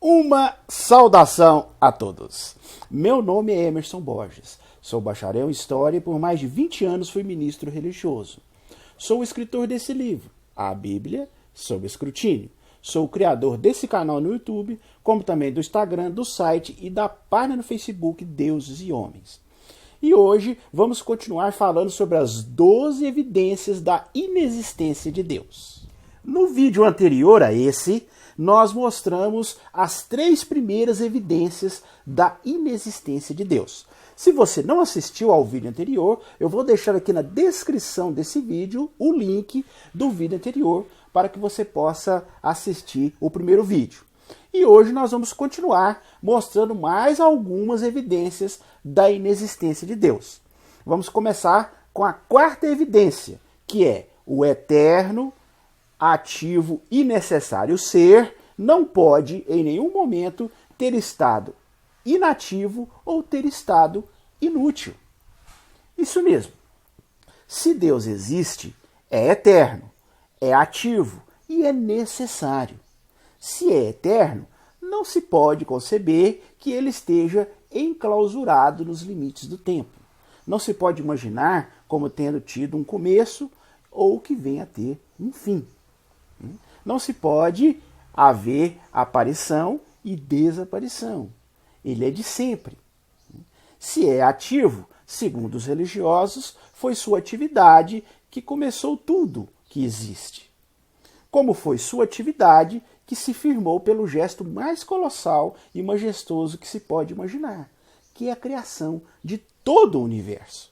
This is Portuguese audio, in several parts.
Uma saudação a todos. Meu nome é Emerson Borges. Sou bacharel em História e por mais de 20 anos fui ministro religioso. Sou o escritor desse livro, A Bíblia sob Escrutínio. Sou o criador desse canal no YouTube, como também do Instagram, do site e da página no Facebook Deuses e Homens. E hoje vamos continuar falando sobre as 12 evidências da inexistência de Deus. No vídeo anterior a esse, nós mostramos as 3 primeiras evidências da inexistência de Deus. Se você não assistiu ao vídeo anterior, eu vou deixar aqui na descrição desse vídeo o link do vídeo anterior para que você possa assistir o primeiro vídeo. E hoje nós vamos continuar mostrando mais algumas evidências da inexistência de Deus. Vamos começar com a 4ª evidência, que é o eterno, ativo e necessário ser não pode em nenhum momento ter estado inativo ou ter estado inútil. Isso mesmo. Se Deus existe, é eterno, é ativo e é necessário. Se é eterno, não se pode conceber que ele esteja enclausurado nos limites do tempo. Não se pode imaginar como tendo tido um começo ou que venha a ter um fim. Não se pode haver aparição e desaparição. Ele é de sempre. Se é ativo, segundo os religiosos, foi sua atividade que começou tudo que existe. Como foi sua atividade que se firmou pelo gesto mais colossal e majestoso que se pode imaginar, que é a criação de todo o universo.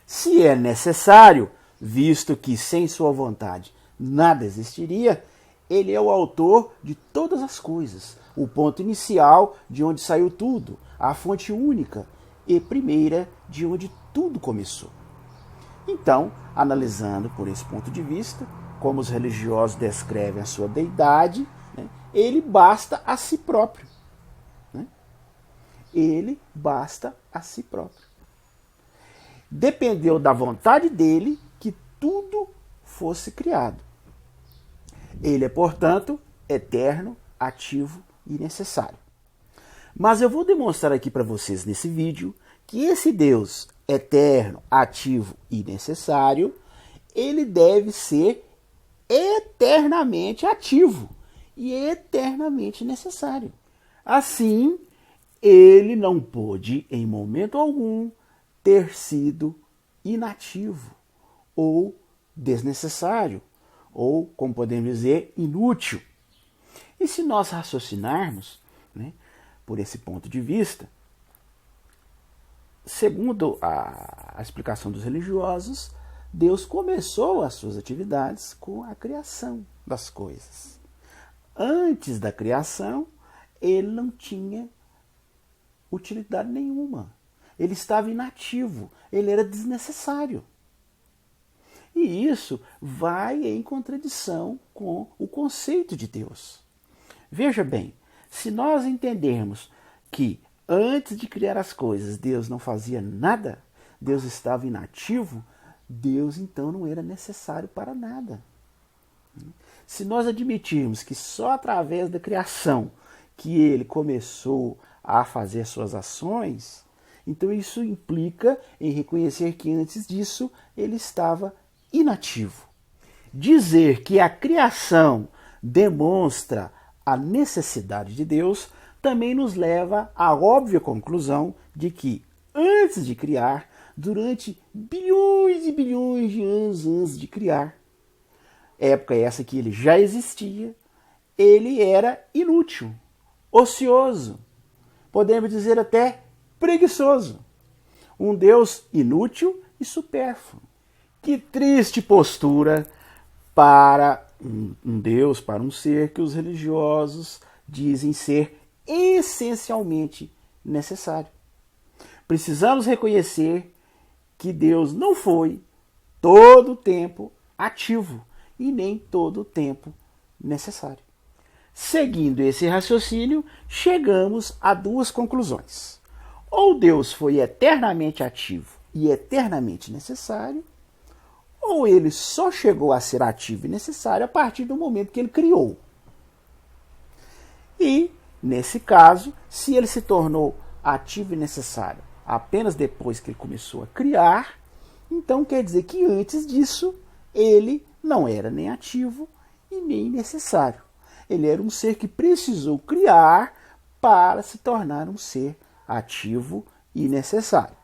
Se é necessário, visto que sem sua vontade nada existiria, ele é o autor de todas as coisas, o ponto inicial de onde saiu tudo, a fonte única e primeira de onde tudo começou. Então, analisando por esse ponto de vista, como os religiosos descrevem a sua deidade, ele basta a si próprio. Ele basta a si próprio. Dependeu da vontade dele que tudo fosse criado. Ele é, portanto, eterno, ativo e necessário. Mas eu vou demonstrar aqui para vocês nesse vídeo que esse Deus eterno, ativo e necessário, ele deve ser eternamente ativo e eternamente necessário. Assim, ele não pôde, em momento algum, ter sido inativo ou desnecessário, ou, como podemos dizer, inútil. E se nós raciocinarmos, por esse ponto de vista, segundo a explicação dos religiosos, Deus começou as suas atividades com a criação das coisas. Antes da criação, ele não tinha utilidade nenhuma. Ele estava inativo, ele era desnecessário. E isso vai em contradição com o conceito de Deus. Veja bem, se nós entendermos que antes de criar as coisas Deus não fazia nada, Deus estava inativo, Deus então não era necessário para nada. Se nós admitirmos que só através da criação que ele começou a fazer suas ações, então isso implica em reconhecer que antes disso ele estava inativo. Dizer que a criação demonstra a necessidade de Deus também nos leva à óbvia conclusão de que, antes de criar, durante bilhões e bilhões de anos antes de criar, época essa que ele já existia, ele era inútil, ocioso, podemos dizer até preguiçoso. Um Deus inútil e supérfluo. Que triste postura para um Deus, para um ser que os religiosos dizem ser essencialmente necessário. Precisamos reconhecer que Deus não foi todo o tempo ativo e nem todo o tempo necessário. Seguindo esse raciocínio, chegamos a 2 conclusões. Ou Deus foi eternamente ativo e eternamente necessário, ou ele só chegou a ser ativo e necessário a partir do momento que ele criou. E Nesse caso, se ele se tornou ativo e necessário apenas depois que ele começou a criar, então quer dizer que antes disso ele não era nem ativo e nem necessário. Ele era um ser que precisou criar para se tornar um ser ativo e necessário.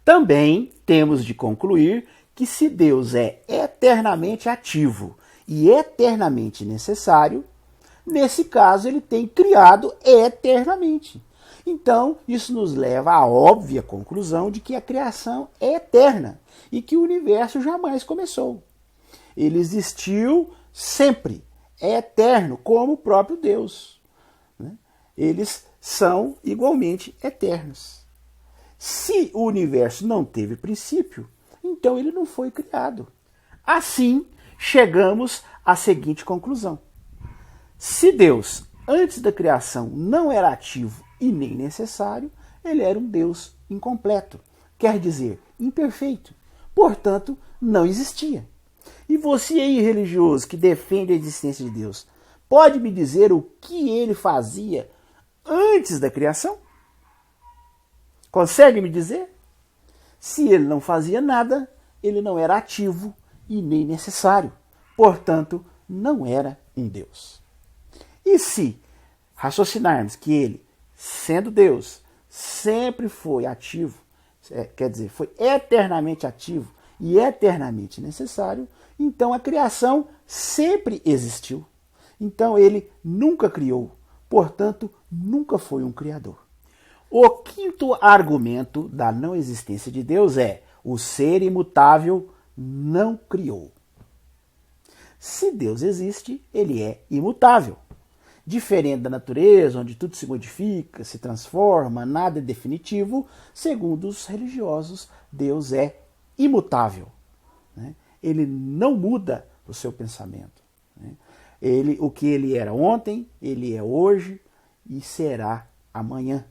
Também temos de concluir que se Deus é eternamente ativo e eternamente necessário, nesse caso ele tem criado eternamente. Então, isso nos leva à óbvia conclusão de que a criação é eterna e que o universo jamais começou. Ele existiu sempre, é eterno, como o próprio Deus. Eles são igualmente eternos. Se o universo não teve princípio, então ele não foi criado. Assim, chegamos à seguinte conclusão. Se Deus, antes da criação, não era ativo e nem necessário, ele era um Deus incompleto, quer dizer, imperfeito. Portanto, não existia. E você aí, religioso, que defende a existência de Deus, pode me dizer o que ele fazia antes da criação? Consegue me dizer? Se ele não fazia nada, ele não era ativo e nem necessário. Portanto, não era um Deus. E se raciocinarmos que ele, sendo Deus, sempre foi ativo, quer dizer, foi eternamente ativo e eternamente necessário, então a criação sempre existiu. Então ele nunca criou, portanto, nunca foi um criador. O quinto argumento da não existência de Deus é: o ser imutável não criou. Se Deus existe, ele é imutável. Diferente da natureza, onde tudo se modifica, se transforma, nada é definitivo, segundo os religiosos, Deus é imutável. Ele não muda o seu pensamento. O que ele era ontem, ele é hoje e será amanhã.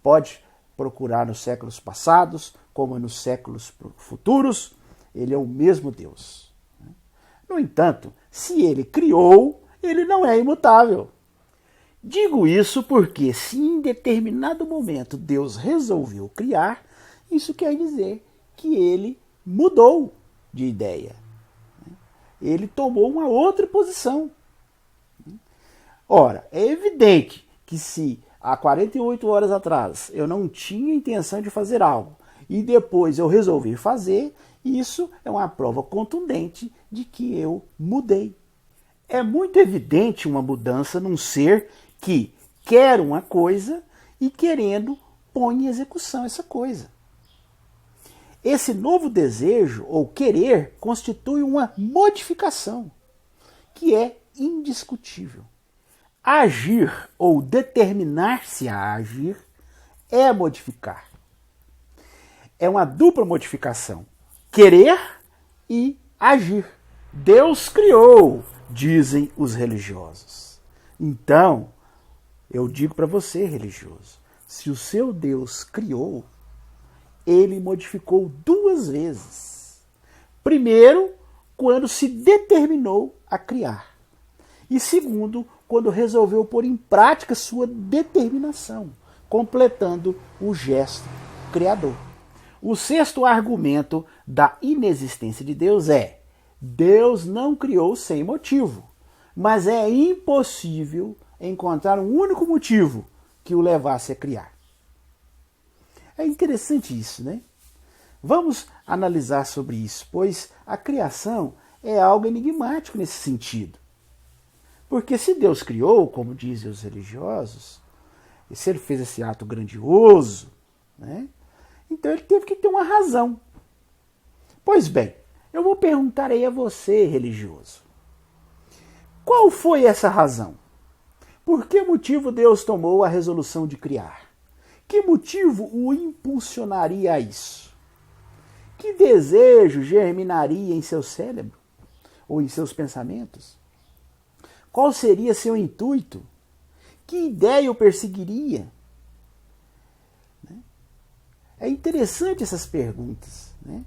Pode procurar nos séculos passados, como nos séculos futuros, ele é o mesmo Deus. No entanto, se ele criou, ele não é imutável. Digo isso porque, se em determinado momento Deus resolveu criar, isso quer dizer que ele mudou de ideia. Ele tomou uma outra posição. Ora, é evidente que se há 48 horas atrás eu não tinha intenção de fazer algo e depois eu resolvi fazer, isso é uma prova contundente de que eu mudei. É muito evidente uma mudança num ser que quer uma coisa e, querendo, põe em execução essa coisa. Esse novo desejo ou querer constitui uma modificação que é indiscutível. Agir ou determinar-se a agir é modificar. É uma dupla modificação: querer e agir. Deus criou, dizem os religiosos. Então, eu digo para você, religioso, se o seu Deus criou, ele modificou duas vezes. Primeiro, quando se determinou a criar. E segundo, quando resolveu pôr em prática sua determinação, completando o gesto criador. O sexto argumento da inexistência de Deus é: Deus não criou sem motivo, mas é impossível encontrar um único motivo que o levasse a criar. É interessante isso, né? Vamos analisar sobre isso, pois a criação é algo enigmático nesse sentido. Porque se Deus criou, como dizem os religiosos, e se ele fez esse ato grandioso, né, então ele teve que ter uma razão. Pois bem, eu vou perguntar aí a você, religioso. Qual foi essa razão? Por que motivo Deus tomou a resolução de criar? Que motivo o impulsionaria a isso? Que desejo germinaria em seu cérebro? Ou em seus pensamentos? Qual seria seu intuito? Que ideia o perseguiria? É interessante essas perguntas, né?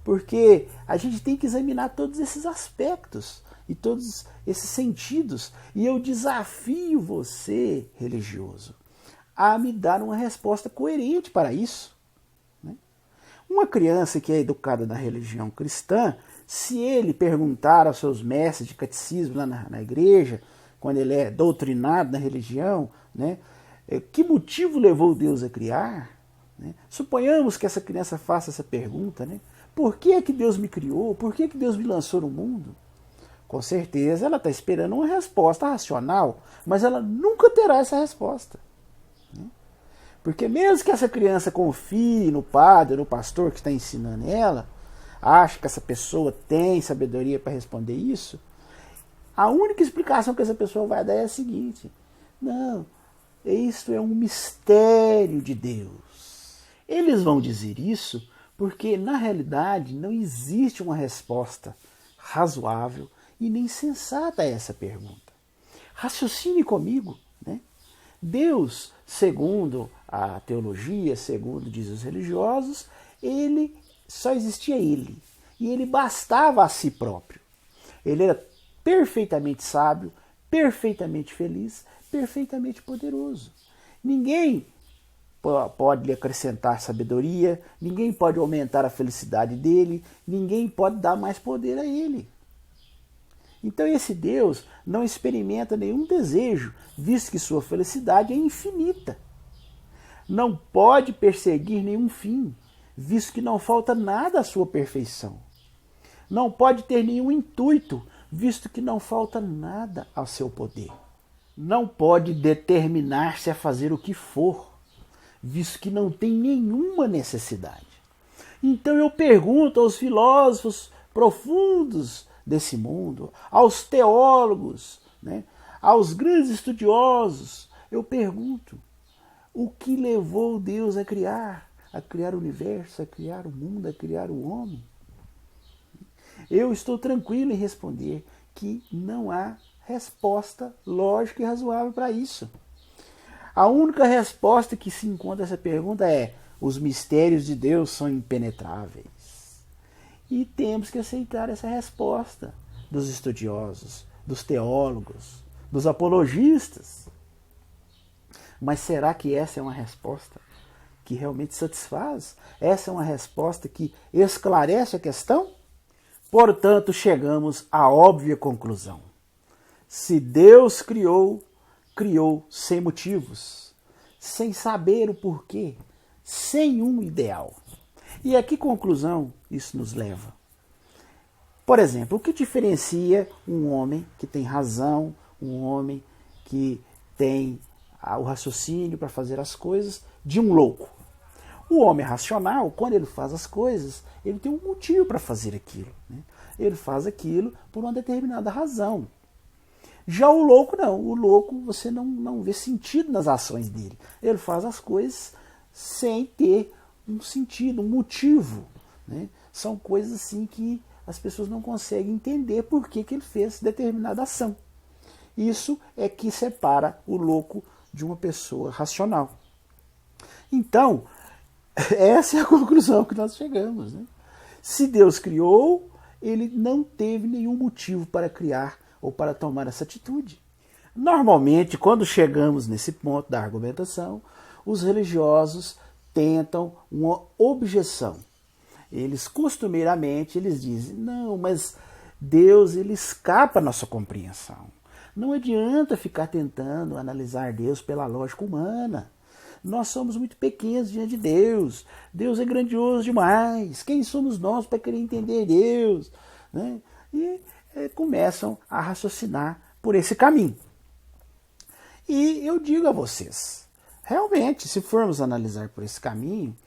Porque a gente tem que examinar todos esses aspectos e todos esses sentidos. E eu desafio você, religioso, a me dar uma resposta coerente para isso. Uma criança que é educada na religião cristã, se ele perguntar aos seus mestres de catecismo lá na igreja, quando ele é doutrinado na religião, né, que motivo levou Deus a criar? Né? Suponhamos que essa criança faça essa pergunta, né? Por que é que Deus me criou? Por que é que Deus me lançou no mundo? Com certeza ela está esperando uma resposta racional, mas ela nunca terá essa resposta. Né? Porque mesmo que essa criança confie no padre, no pastor que está ensinando ela, acha que essa pessoa tem sabedoria para responder isso, a única explicação que essa pessoa vai dar é a seguinte: não, isto é um mistério de Deus. Eles vão dizer isso porque, na realidade, não existe uma resposta razoável e nem sensata a essa pergunta. Raciocine comigo, né? Deus, segundo a teologia, segundo dizem os religiosos, ele só existia ele. E ele bastava a si próprio. Ele era perfeitamente sábio, perfeitamente feliz, perfeitamente poderoso. Ninguém pode lhe acrescentar sabedoria, ninguém pode aumentar a felicidade dele, ninguém pode dar mais poder a ele. Então esse Deus não experimenta nenhum desejo, visto que sua felicidade é infinita. Não pode perseguir nenhum fim, visto que não falta nada à sua perfeição. Não pode ter nenhum intuito, visto que não falta nada ao seu poder. Não pode determinar-se a fazer o que for, visto que não tem nenhuma necessidade. Então eu pergunto aos filósofos profundos desse mundo, aos teólogos, né, aos grandes estudiosos, eu pergunto: o que levou Deus a criar o universo, a criar o mundo, a criar o homem? Eu estou tranquilo em responder que não há resposta lógica e razoável para isso. A única resposta que se encontra essa pergunta é: os mistérios de Deus são impenetráveis. E temos que aceitar essa resposta dos estudiosos, dos teólogos, dos apologistas. Mas será que essa é uma resposta que realmente satisfaz? Essa é uma resposta que esclarece a questão? Portanto, chegamos à óbvia conclusão. Se Deus criou, criou sem motivos, sem saber o porquê, sem um ideal. E a que conclusão isso nos leva? Por exemplo, o que diferencia um homem que tem razão, um homem que tem o raciocínio para fazer as coisas, de um louco? O homem racional, quando ele faz as coisas, ele tem um motivo para fazer aquilo. Né? Ele faz aquilo por uma determinada razão. Já o louco não. O louco, você não vê sentido nas ações dele. Ele faz as coisas sem ter um sentido, um motivo. Né? São coisas assim que as pessoas não conseguem entender por que ele fez determinada ação. Isso é que separa o louco de uma pessoa racional. Então, essa é a conclusão que nós chegamos. Né? Se Deus criou, ele não teve nenhum motivo para criar ou para tomar essa atitude. Normalmente, quando chegamos nesse ponto da argumentação, os religiosos tentam uma objeção. Eles costumeiramente dizem: não, mas Deus ele escapa à nossa compreensão. Não adianta ficar tentando analisar Deus pela lógica humana. Nós somos muito pequenos diante de Deus. Deus é grandioso demais. Quem somos nós para querer entender Deus? Né? E começam a raciocinar por esse caminho. E eu digo a vocês, realmente, se formos analisar por esse caminho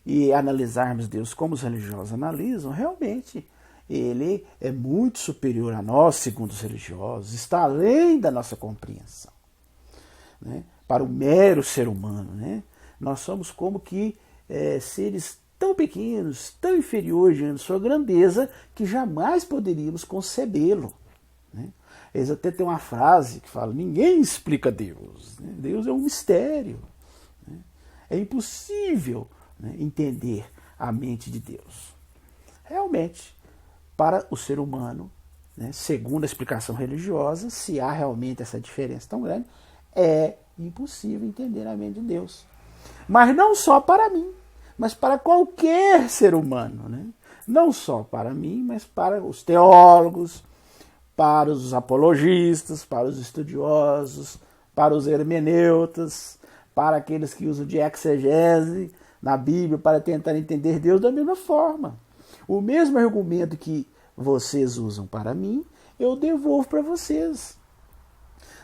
e analisarmos Deus como os religiosos analisam, realmente ele é muito superior a nós, segundo os religiosos, está além da nossa compreensão. Né? Para o mero ser humano, né? Nós somos como que seres tão pequenos, tão inferiores diante de sua grandeza, que jamais poderíamos concebê-lo. Né? Eles até têm uma frase que fala: ninguém explica Deus. Né? Deus é um mistério. Né? É impossível, né, entender a mente de Deus. Realmente, para o ser humano, né, segundo a explicação religiosa, se há realmente essa diferença tão grande, é impossível entender a mente de Deus. Mas não só para mim, mas para qualquer ser humano. Né? Não só para mim, mas para os teólogos, para os apologistas, para os estudiosos, para os hermeneutas, para aqueles que usam de exegese na Bíblia para tentar entender Deus da mesma forma. O mesmo argumento que vocês usam para mim, eu devolvo para vocês.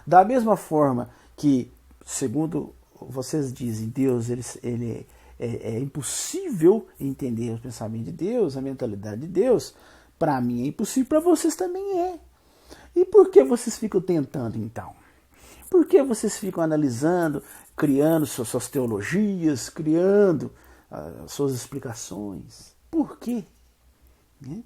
Da mesma forma que, segundo vocês dizem, Deus ele é impossível entender o pensamento de Deus, a mentalidade de Deus, para mim é impossível, para vocês também é. E por que vocês ficam tentando, então? Por que vocês ficam analisando, criando suas teologias, criando suas explicações? Por quê? Né?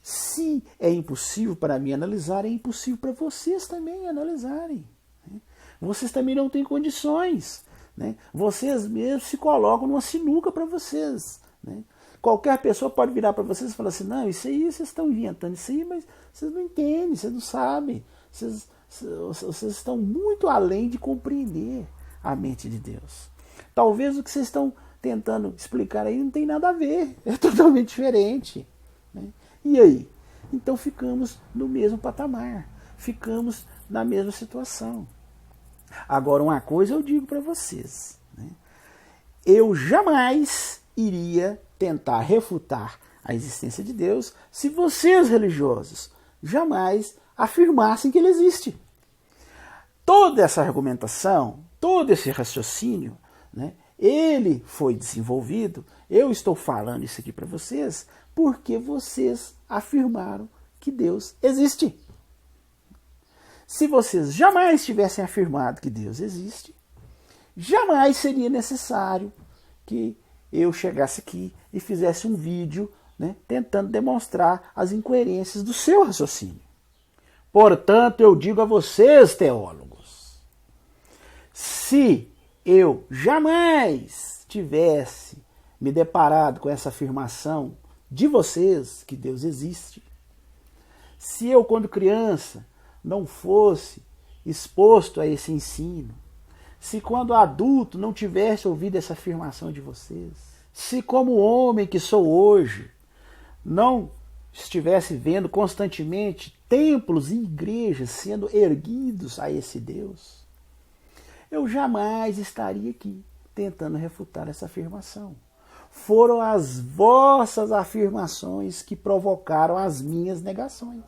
Se é impossível para mim analisar, é impossível para vocês também analisarem. Né? Vocês também não têm condições. Né? Vocês mesmos se colocam numa sinuca para vocês. Né? Qualquer pessoa pode virar para vocês e falar assim, não, isso aí vocês estão inventando isso aí, mas vocês não entendem, vocês não sabem. Vocês estão muito além de compreender a mente de Deus. Talvez o que vocês estão tentando explicar aí não tem nada a ver, é totalmente diferente. Né? E aí? Então ficamos no mesmo patamar, ficamos na mesma situação. Agora, uma coisa eu digo para vocês, né? Eu jamais iria tentar refutar a existência de Deus se vocês, religiosos, jamais afirmassem que ele existe. Toda essa argumentação, todo esse raciocínio, né, ele foi desenvolvido, eu estou falando isso aqui para vocês, porque vocês afirmaram que Deus existe. Se vocês jamais tivessem afirmado que Deus existe, jamais seria necessário que eu chegasse aqui e fizesse um vídeo, né, tentando demonstrar as incoerências do seu raciocínio. Portanto, eu digo a vocês, teólogos, se eu jamais tivesse me deparado com essa afirmação de vocês, que Deus existe, se eu, quando criança, não fosse exposto a esse ensino, se quando adulto não tivesse ouvido essa afirmação de vocês, se como homem que sou hoje, não estivesse vendo constantemente templos e igrejas sendo erguidos a esse Deus, eu jamais estaria aqui tentando refutar essa afirmação. Foram as vossas afirmações que provocaram as minhas negações.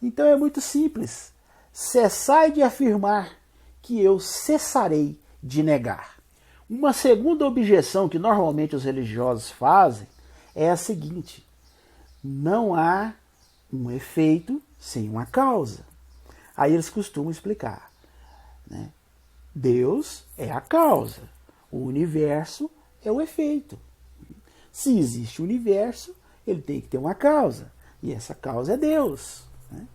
Então é muito simples. Cessai de afirmar que eu cessarei de negar. Uma segunda objeção que normalmente os religiosos fazem é a seguinte: não há um efeito sem uma causa. Aí eles costumam explicar, né? Deus é a causa, o universo é o efeito. Se existe o universo, ele tem que ter uma causa, e essa causa é Deus. Né?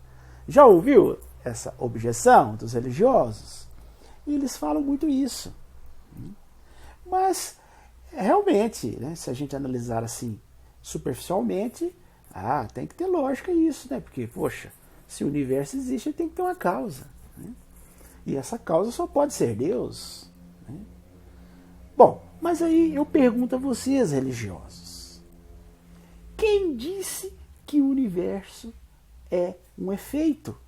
Já ouviu essa objeção dos religiosos? E eles falam muito isso. Mas, realmente, né, se a gente analisar assim superficialmente, tem que ter lógica isso, né? Porque, poxa, se o universo existe, ele tem que ter uma causa. Né? E essa causa só pode ser Deus. Né? Bom, mas aí eu pergunto a vocês, religiosos, quem disse que o universo é um efeito?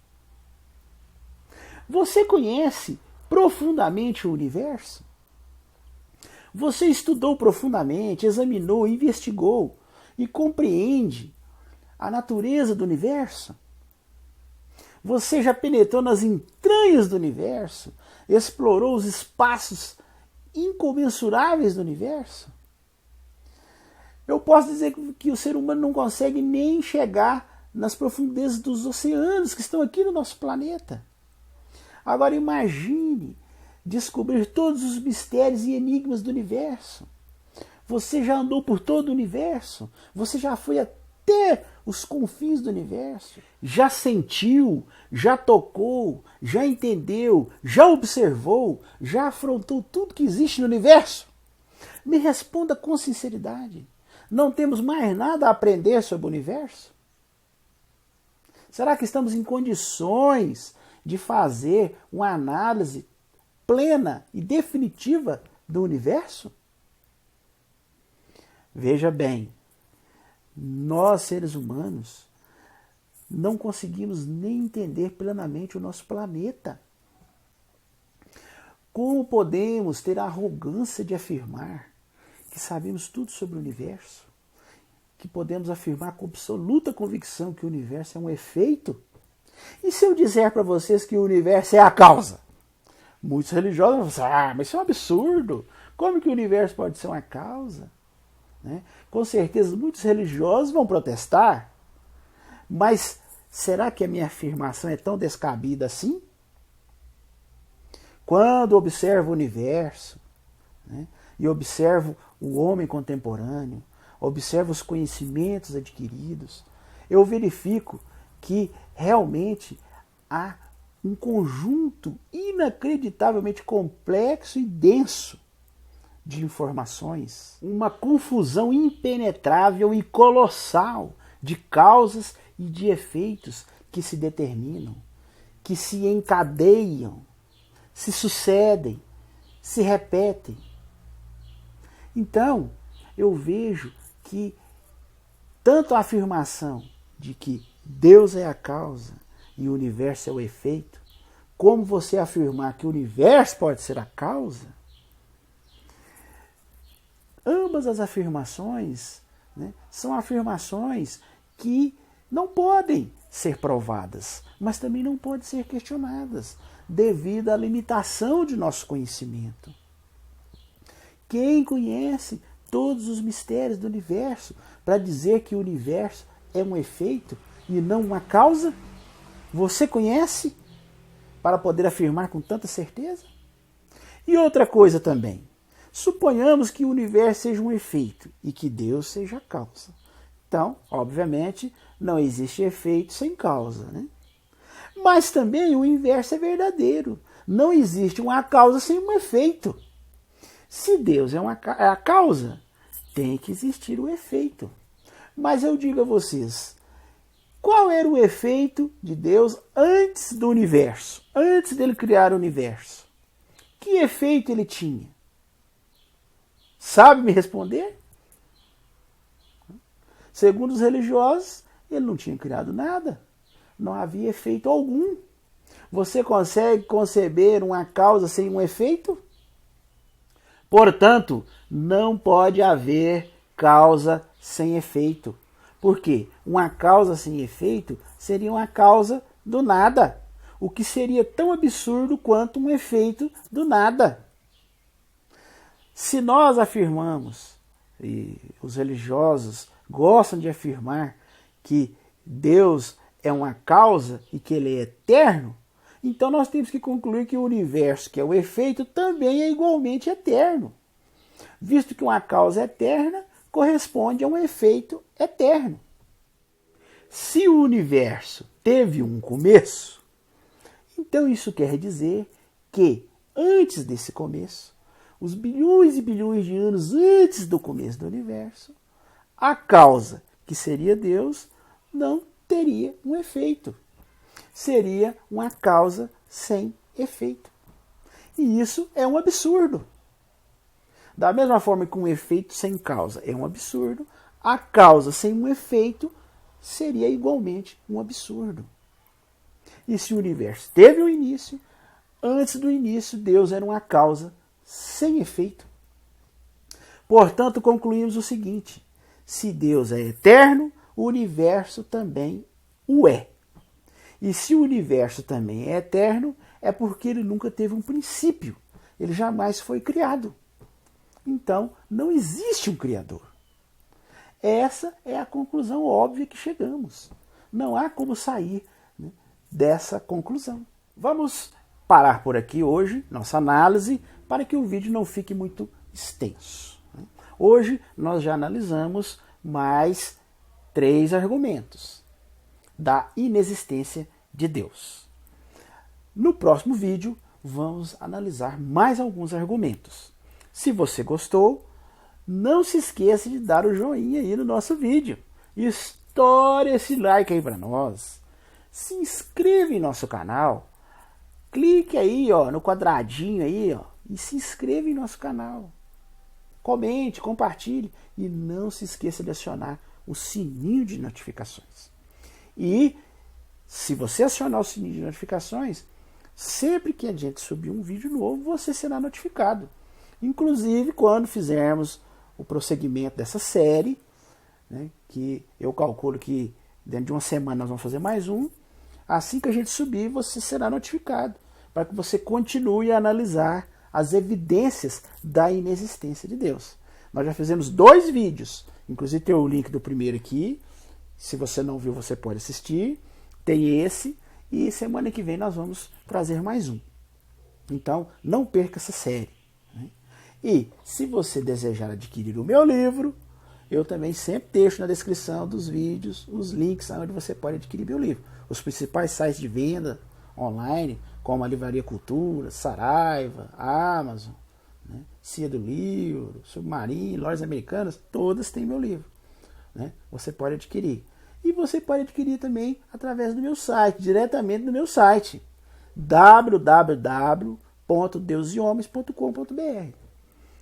Você conhece profundamente o universo? Você estudou profundamente, examinou, investigou e compreende a natureza do universo? Você já penetrou nas entranhas do universo? Explorou os espaços incomensuráveis do universo? Eu posso dizer que o ser humano não consegue nem chegar nas profundezas dos oceanos que estão aqui no nosso planeta. Agora imagine descobrir todos os mistérios e enigmas do universo. Você já andou por todo o universo? Você já foi até os confins do universo? Já sentiu, já tocou, já entendeu, já observou, já afrontou tudo que existe no universo? Me responda com sinceridade. Não temos mais nada a aprender sobre o universo? Será que estamos em condições de fazer uma análise plena e definitiva do universo? Veja bem, nós seres humanos não conseguimos nem entender plenamente o nosso planeta. Como podemos ter a arrogância de afirmar que sabemos tudo sobre o universo? Que podemos afirmar com absoluta convicção que o universo é um efeito? E se eu disser para vocês que o universo é a causa? Muitos religiosos vão dizer, mas isso é um absurdo. Como que o universo pode ser uma causa? Né? Com certeza muitos religiosos vão protestar. Mas será que a minha afirmação é tão descabida assim? Quando observo o universo, né, e observo o homem contemporâneo, observo os conhecimentos adquiridos, eu verifico que realmente há um conjunto inacreditavelmente complexo e denso de informações, uma confusão impenetrável e colossal de causas e de efeitos que se determinam, que se encadeiam, se sucedem, se repetem. Então, eu vejo que tanto a afirmação de que Deus é a causa e o universo é o efeito, como você afirmar que o universo pode ser a causa, ambas as afirmações, né, são afirmações que não podem ser provadas, mas também não podem ser questionadas, devido à limitação de nosso conhecimento. Quem conhece todos os mistérios do universo para dizer que o universo é um efeito e não uma causa? Você conhece para poder afirmar com tanta certeza? E outra coisa também. Suponhamos que o universo seja um efeito e que Deus seja a causa. Então, obviamente, não existe efeito sem causa, né? Mas também o inverso é verdadeiro. Não existe uma causa sem um efeito. Se Deus é a causa, tem que existir o efeito. Mas eu digo a vocês, qual era o efeito de Deus antes do universo? Antes dele criar o universo? Que efeito ele tinha? Sabe me responder? Segundo os religiosos, ele não tinha criado nada. Não havia efeito algum. Você consegue conceber uma causa sem um efeito? Portanto, não pode haver causa sem efeito. Por quê? Uma causa sem efeito seria uma causa do nada, o que seria tão absurdo quanto um efeito do nada. Se nós afirmamos, e os religiosos gostam de afirmar, que Deus é uma causa e que ele é eterno, então nós temos que concluir que o universo, que é o efeito, também é igualmente eterno. Visto que uma causa eterna corresponde a um efeito eterno. Se o universo teve um começo, então isso quer dizer que antes desse começo, os bilhões e bilhões de anos antes do começo do universo, a causa, que seria Deus, não teria um efeito. Seria uma causa sem efeito. E isso é um absurdo. Da mesma forma que um efeito sem causa é um absurdo, a causa sem um efeito seria igualmente um absurdo. E se o universo teve um início, antes do início Deus era uma causa sem efeito. Portanto, concluímos o seguinte: se Deus é eterno, o universo também o é. E se o universo também é eterno, é porque ele nunca teve um princípio. Ele jamais foi criado. Então, não existe um Criador. Essa é a conclusão óbvia que chegamos. Não há como sair, né, dessa conclusão. Vamos parar por aqui hoje, nossa análise, para que o vídeo não fique muito extenso. Hoje nós já analisamos mais 3 argumentos da inexistência de Deus. No próximo vídeo, vamos analisar mais alguns argumentos. Se você gostou, não se esqueça de dar o joinha aí no nosso vídeo. Estoure esse like aí para nós. se inscreva em nosso canal. Clique aí, ó, no quadradinho aí, ó, e se inscreva em nosso canal. Comente, compartilhe e não se esqueça de acionar o sininho de notificações. E se você acionar o sininho de notificações, sempre que a gente subir um vídeo novo, você será notificado. Inclusive quando fizermos o prosseguimento dessa série, né, que eu calculo que dentro de uma semana nós vamos fazer mais um. Assim que a gente subir, você será notificado, para que você continue a analisar as evidências da inexistência de Deus. Nós já fizemos 2 vídeos, inclusive tem o link do primeiro aqui. Se você não viu, você pode assistir. Tem esse, e semana que vem nós vamos trazer mais um. Então, não perca essa série. Né? E se você desejar adquirir o meu livro, eu também sempre deixo na descrição dos vídeos os links onde você pode adquirir meu livro. Os principais sites de venda online, como a Livraria Cultura, Saraiva, Amazon, né, Cia do Livro, Submarino, Lojas Americanas, todas têm meu livro. Né? Você pode adquirir. E você pode adquirir também através do meu site, diretamente no meu site, www.deusehomes.com.br.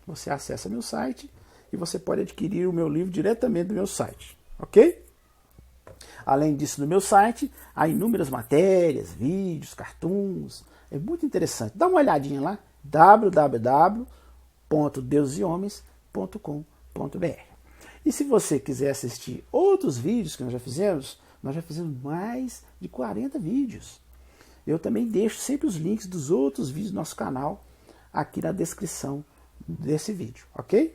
Você acessa meu site e você pode adquirir o meu livro diretamente do meu site, ok? Além disso, no meu site há inúmeras matérias, vídeos, cartoons. É muito interessante. Dá uma olhadinha lá, www.deusehomes.com.br. E se você quiser assistir outros vídeos que nós já fizemos mais de 40 vídeos. Eu também deixo sempre os links dos outros vídeos do nosso canal aqui na descrição desse vídeo, ok?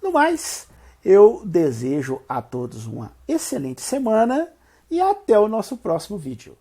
No mais, eu desejo a todos uma excelente semana e até o nosso próximo vídeo.